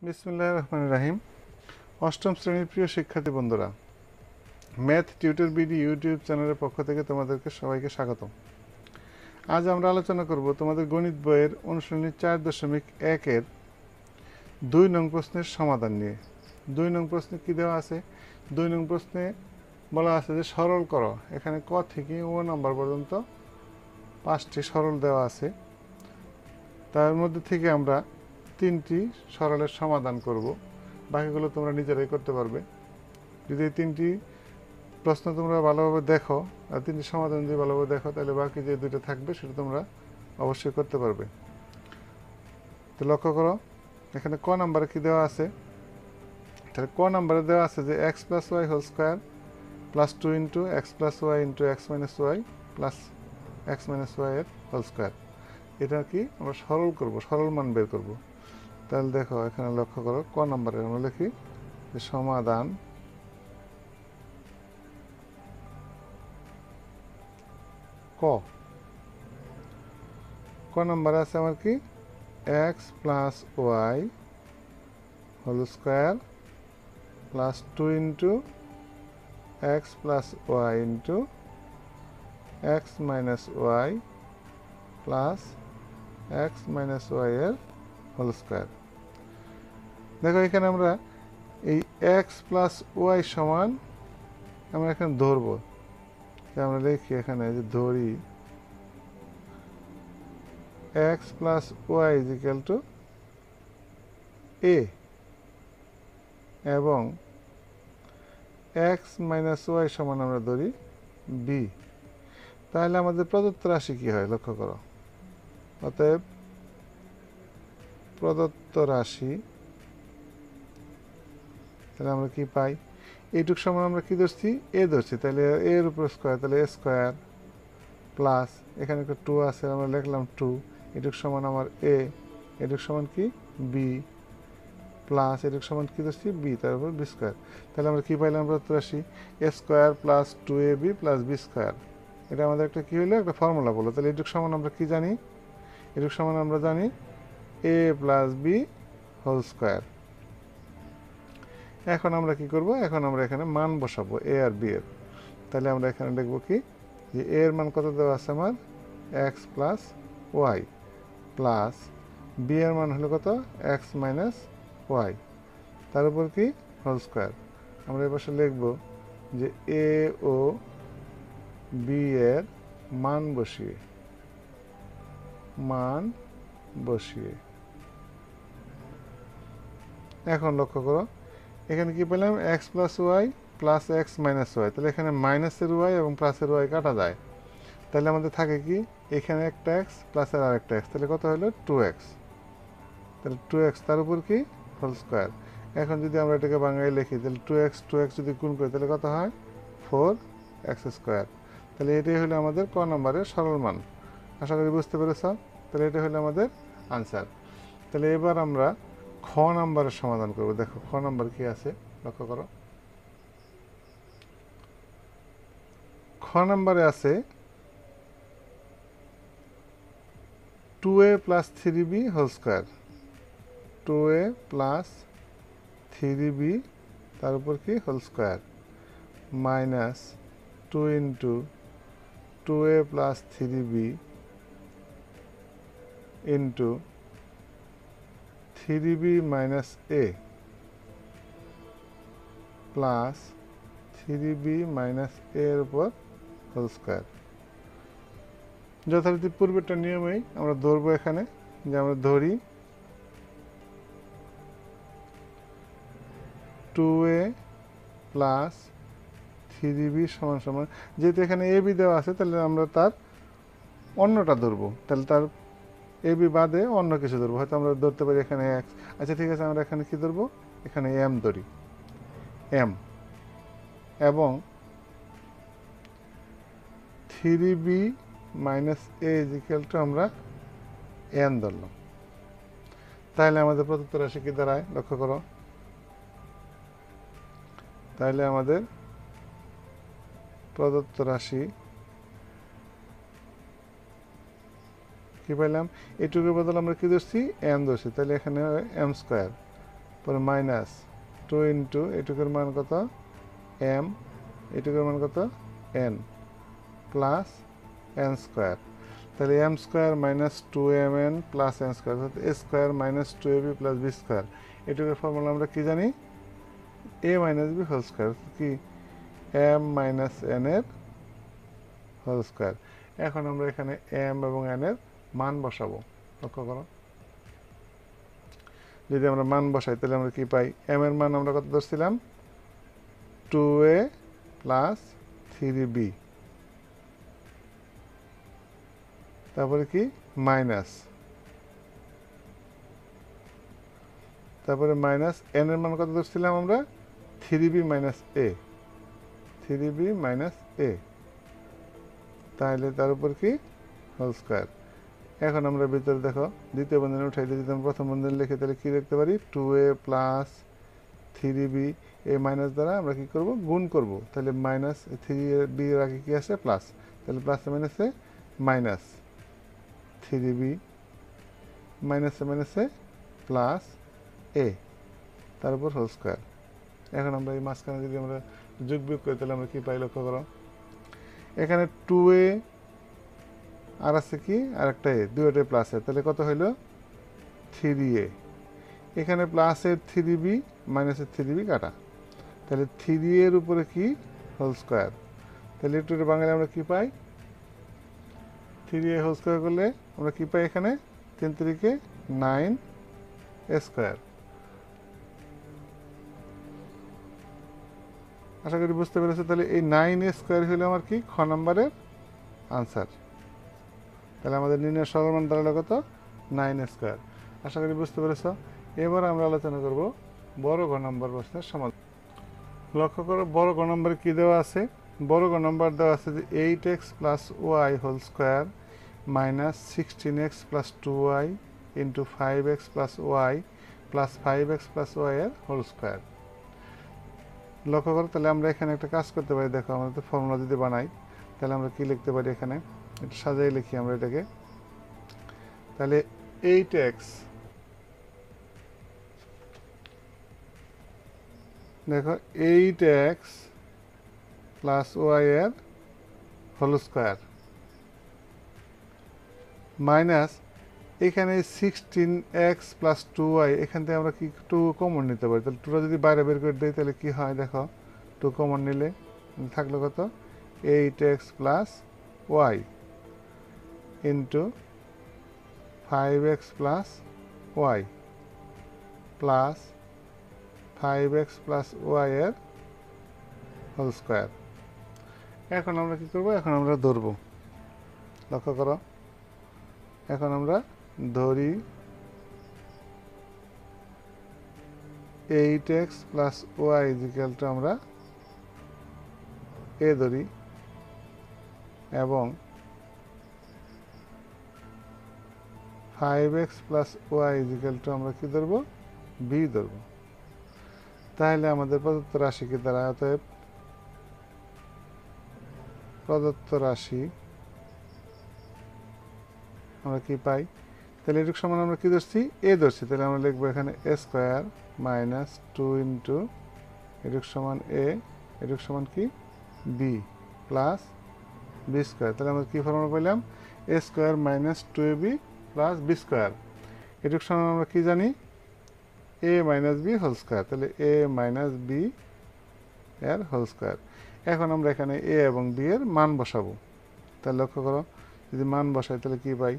বিসমিল্লাহির রহমানির রহিম। অষ্টম শ্রেণীর প্রিয় শিক্ষার্থী বন্ধুরা, ম্যাথ টিউটর বিডি ইউটিউব চ্যানেলের পক্ষ থেকে তোমাদেরকে সবাইকে স্বাগতম। আজ আমরা আলোচনা করব তোমাদের গণিত বইয়ের অনুশীলনী 4.1-এর 2 নং প্রশ্নের সমাধান নিয়ে। 2 নং প্রশ্নে কি দেওয়া আছে? 2 নং প্রশ্নে বলা আছে যে সরল করো। এখানে ক থেকে ও নাম্বার পর্যন্ত 5টি সরল দেওয়া আছে। তার মধ্যে থেকে আমরা 3টি সরলের সমাধান করব, বাকিগুলো তোমরা নিজেরাই করতে পারবে। যদি এই 3টি প্রশ্ন তোমরা ভালোভাবে দেখো আর 3টি সমাধান যদি ভালোভাবে দেখো, তাহলে বাকি যে 2টা থাকবে সেটা তোমরা অবশ্যই করতে পারবে। তো লক্ষ্য করো, এখানে ক নাম্বারে কি দেওয়া আছে? তাহলে ক নাম্বারে দেওয়া আছে যে x + y² + 2 * x + y * x - y + x - y এর হোল স্কয়ার। এটা কি আমরা সরল করব, সরল মান বের করব। তাহলে দেখো, এখানে লক্ষ্য করো, ক নাম্বারে আমরা লিখি যে সমাধান ক নাম্বারে আছে আমার কি x + y² + 2 * x + y * x - y + x - y এর হোল স্কয়ার। দেখো, এখানে আমরা এই x + y সমান আমরা এখানে ধরবো। আমরা লিখি এখানে যে ধরি x + y = a এবং x - y সমান আমরা ধরি b। তাহলে আমাদের প্রদত্ত রাশি কি হয় লক্ষ্য করো। অতএব প্রদত্ত রাশি, তাহলে আমরা কি পাই? এইটুক সমান আমরা কি ধরছি? এ ধরছি। তাহলে এর উপর স্কয়ার, তাহলে a স্কয়ার প্লাস এখানে একটা 2 আছে, আমরা লিখলাম 2। এটুক সমান আমার a, এটুক সমান কি b প্লাস এটুক সমান কি ধরছি b, তার উপর b স্কয়ার। তাহলে আমরা কি পাইলাম? প্রদত্ত রাশি a square plus 2ab plus b square. এটা আমাদের একটা কি হলো? একটা ফর্মুলা বলো। তাহলে এটুক সমান আমরা কি জানি? এটুক সমান আমরা জানি a plus b whole square. এখন আমরা কি করব? এখন আমরা এখানে মান বসাবো a আর b এর। তাহলে আমরা এখানে লিখব কি যে a এর মান কত দেওয়া আছে আমার? x + y প্লাস b এর মান হলো কত? x - y, তার উপর কি হোল স্কয়ার। আমরা এই পাশে লিখব যে a ও b এর মান বসিয়ে এখন লক্ষ্য করো, এখানে কি পেলাম? x + y plus x - y। তাহলে এখানে মাইনাসের y এবং প্লাসের y কাটা যায়। তাহলে আমাদের থাকে কি? এখানে একটা x প্লাসের আরেকটা x, তাহলে কত হলো? 2x। তাহলে 2x তার উপর কি হোল স্কয়ার। এখন যদি আমরা এটাকে বাংলায় লিখি, তাহলে 2x যদি গুণ করি তাহলে কত হয়? 4x²। তাহলে এটাই হলো আমাদের ক নম্বরের সরল মান। আশা করি বুঝতে পেরেছ। তাহলে এটা হলো আমাদের আনসার। তাহলে এবার আমরা খ নাম্বারের সমাধান করব। দেখো খ নাম্বার কি আছে লক্ষ্য করো। খ নাম্বারে আছে 2a + 3b whole square. 2a + 3b তার উপর কি whole square minus 2 * 2a + 3b into 3b - a plus 3b - a এর উপর হোল স্কয়ার। যথারীতি পূর্বেরটা নিয়মেই আমরা ধরবো এখানে, যে আমরা ধরি 2a + 3b সমান যেহেতু এখানে ab দেওয়া আছে, তাহলে আমরা তার অন্যটা ধরবো। তাহলে তার ab বাদে অন্য কিছু ধরবো। হয়তো আমরা ধরতে পারি এখানে x। আচ্ছা ঠিক আছে, আমরা এখানে কি ধরবো? এখানে m ধরি, m এবং 3b - a = আমরা n ধরলাম। তাহলে আমাদের প্রদত্ত রাশি কি দাঁড়ায় লক্ষ্য করো। তাহলে আমাদের প্রদত্ত রাশি কি পাইলাম? এটুকুর বদলে আমরা কি ধরছি? m ধরছি। তাহলে এখানে m স্কয়ার পরে মাইনাস 2 ইন্টু এটুকুর মান কত এম, এটুকুর মান কত এন, প্লাস এন স্কোয়ার। তাহলে M square minus 2mn plus N square, অর্থাৎ A square minus 2ab plus B square. এটুকুর ফর্মুলা আমরা কি জানি, A minus B whole square, কি এম মাইনাস এন এর হোল স্কোয়ার। এখন আমরা এখানে এম এবং এন এর মান বসাবো। লক্ষ্য করো, যদি আমরা মান বসাই তাহলে আমরা কি পাই, এম এর মান আমরা কত ধরছিলাম 2a প্লাস 3b, তারপরে কি মাইনাস, তারপরে মাইনাস এন এর মান কত ধরছিলাম আমরা 3b মাইনাস এ, 3b মাইনাস এ, তাহলে তার উপর কি হোল স্কোয়ার। এখন আমরা ভিতরে দেখো দ্বিতীয় বন্ধনী উঠাই দিয়ে যদি আমরা প্রথম বন্ধনী লিখে তাহলে কি লিখতে পারি 2a প্লাস 3b, এ মাইনাস দ্বারা আমরা কি করব গুণ করব, তাহলে মাইনাস 3b এর আগে কি আসে প্লাস, তাহলে প্লাসে মাইনাসে মাইনাস 3b মাইনাসে মাইনাসে প্লাস এ, তার উপর হোল স্কোয়ার। এখন আমরা এই মাঝখানে যদি আমরা যোগ বিয়োগ করি তাহলে আমরা কি পাই, লক্ষ্য করো এখানে 2a আর আছে কি আর একটা এ, দুইটাই প্লাসের, তাহলে কত হইল 3a, এখানে প্লাসের 3b মাইনাসের 3b কাটা, তাহলে 3a এর উপরে কি হোল স্কোয়ার। তাহলে একটু বাঙালি আমরা কি পাই, 3a হোল স্কোয়ার করলে আমরা কি পাই, এখানে 3 3 9 স্কোয়ার। আশা করি বুঝতে পেরেছো। তাহলে এই 9 স্কোয়ার হলো আমার কি খ নম্বরের আনসার। তাহলে আমাদের নির্ণয় সরল মান দাঁড়ালো কত 9 স্কোয়ার। আশা করি বুঝতে পেরেছো। এবার আমরা আলোচনা করব বড় ঘ নম্বর প্রশ্নের সমাধান। লক্ষ্য করো বড় ঘ নম্বরে কি দেওয়া আছে, বড় ঘ নম্বর দেওয়া আছে যে 8x plus Y whole square minus 16x plus 2y into 5x plus Y plus 5x plus Y এর হোল স্কোয়ার। লক্ষ্য করো, তাহলে আমরা এখানে একটা কাজ করতে পারি, দেখো আমরা তো ফর্মুলা যদি বানাই তাহলে আমরা কি লিখতে পারি, এখানে একটু সাজাই লিখি আমরা এটাকে। তাহলে 8x, দেখো 8x প্লাস ওয়াই এর হোল স্কোয়ার মাইনাস এখানে 16x প্লাস 2y, এখান থেকে আমরা কি 2 কমন নিতে পারি, তাহলে 2টা যদি বাইরে বের করে দিই তাহলে কি হয়, দেখো 2 কমন নিলে থাকলো কত 8x plus Y into 5x plus Y plus 5x plus Y এর হোল স্কোয়ার। এখন আমরা কি করব, এখন আমরা ধরবো। লক্ষ্য করো, এখন আমরা ধরি 8x plus Y is equal two আমরা এ ধরি এবং 5x plus Y is equal two আমরা কি ধরবো বি ধরবো। তাহলে আমাদের প্রদত্ত রাশি কি দাঁড়ায়, অতএব প্রদত্ত রাশি আমরা কি পাই, তাহলে এটুকু সমান আমরা কি ধরছি এ ধরছি, তাহলে আমরা লিখবো এখানে এ স্কোয়ার মাইনাস 2 ইন্টু এটুকু সমান এ, এটুকু সমান কি বি প্লাস বি স্কোয়ার। তাহলে আমরা কি ফর্মুলা পেলাম, A square minus 2ab plus B square. এটুকু সমান আমরা কি জানি A minus B whole square, তাহলে এ মাইনাস বি এর হোল স্কোয়ার। এখন আমরা এখানে এ এবং বি এর মান বসাবো। তাহলে লক্ষ্য করো, যদি মান বসাই তাহলে কি পাই,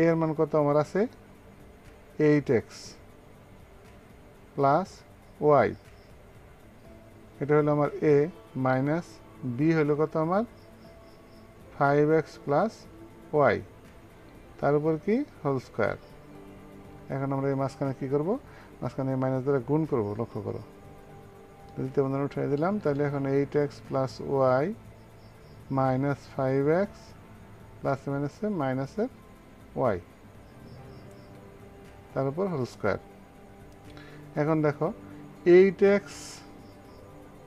এ এর মান কত আমার আছে 8x প্লাস ওয়াই, এটা হলো আমার এ, মাইনাস বি হলো কত আমার 5x প্লাস ওয়াই, তার উপর কি হোল স্কোয়ার। এখন আমরা এই মাঝখানে কী করবো, মাঝখানে মাইনাস দ্বারা গুণ করবো। লক্ষ্য করো, দ্বিতীয় বন্ধনী উঠিয়ে দিলাম, তাহলে এখন 8x plus Y minus 5x plus মাইনাসে মাইনাসের ওয়াই, তার উপর হোল স্কোয়ার। এখন দেখো 8x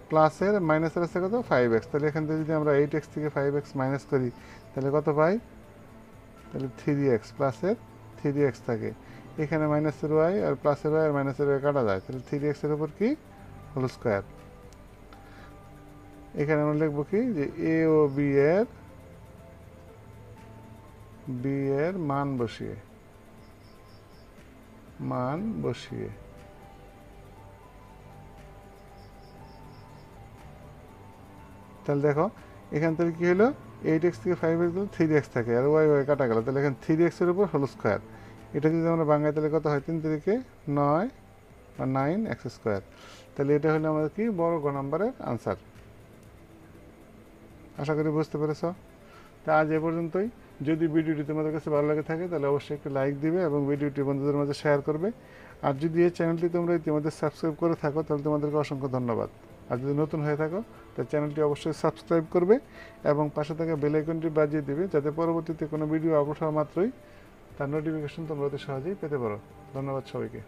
প্লাসের মাইনাসের আছে কত 5x, তাহলে এখান থেকে যদি আমরা 8x থেকে 5x মাইনাস করি তাহলে কত পাই, তাহলে 3x প্লাসের 3x থাকে। এখানে মাইনাসের ওয়াই আর প্লাসের ওয়াই আর মাইনাসের ওয়াই কাটা যায়, তাহলে 3x এর উপর কি হোল স্কোয়ার। এখানে আমরা লিখবো কি যে এ ও বি এর মান বসিয়ে তাহলে দেখো এখান থেকে কি হলো 8x থেকে 5x গেলে 3x থাকে আর ওয়াই ওয়াই কাটা গেল, তাহলে এখানে 3x এর উপর হোল স্কোয়ার। এটা যদি আমরা বাংলায় তাহলে কত হয় 3 3 9 বা 9x স্কোয়ার। তাহলে এটা হলো আমাদের কি বড় গ নম্বরের আনসার। আশা করি বুঝতে পেরেছ। তা আজ এ পর্যন্তই। যদি ভিডিওটি তোমাদের কাছে ভালো লাগে থাকে তাহলে অবশ্যই একটু লাইক দিবে এবং ভিডিওটি বন্ধুদের মাঝে শেয়ার করবে। আর যদি এই চ্যানেলটি তোমরা ইতিমধ্যে সাবস্ক্রাইব করে থাকো তাহলে তোমাদেরকে অসংখ্য ধন্যবাদ। আর যদি নতুন হয়ে থাকো তাহলে চ্যানেলটি অবশ্যই সাবস্ক্রাইব করবে এবং পাশে থাকা বেল আইকনটি বাজিয়ে দিবে, যাতে পরবর্তীতে কোনো ভিডিও আপলোড হওয়া মাত্রই তার নোটিফিকেশন তোমরা অতি সহজেই পেতে পারো। ধন্যবাদ সবাইকে।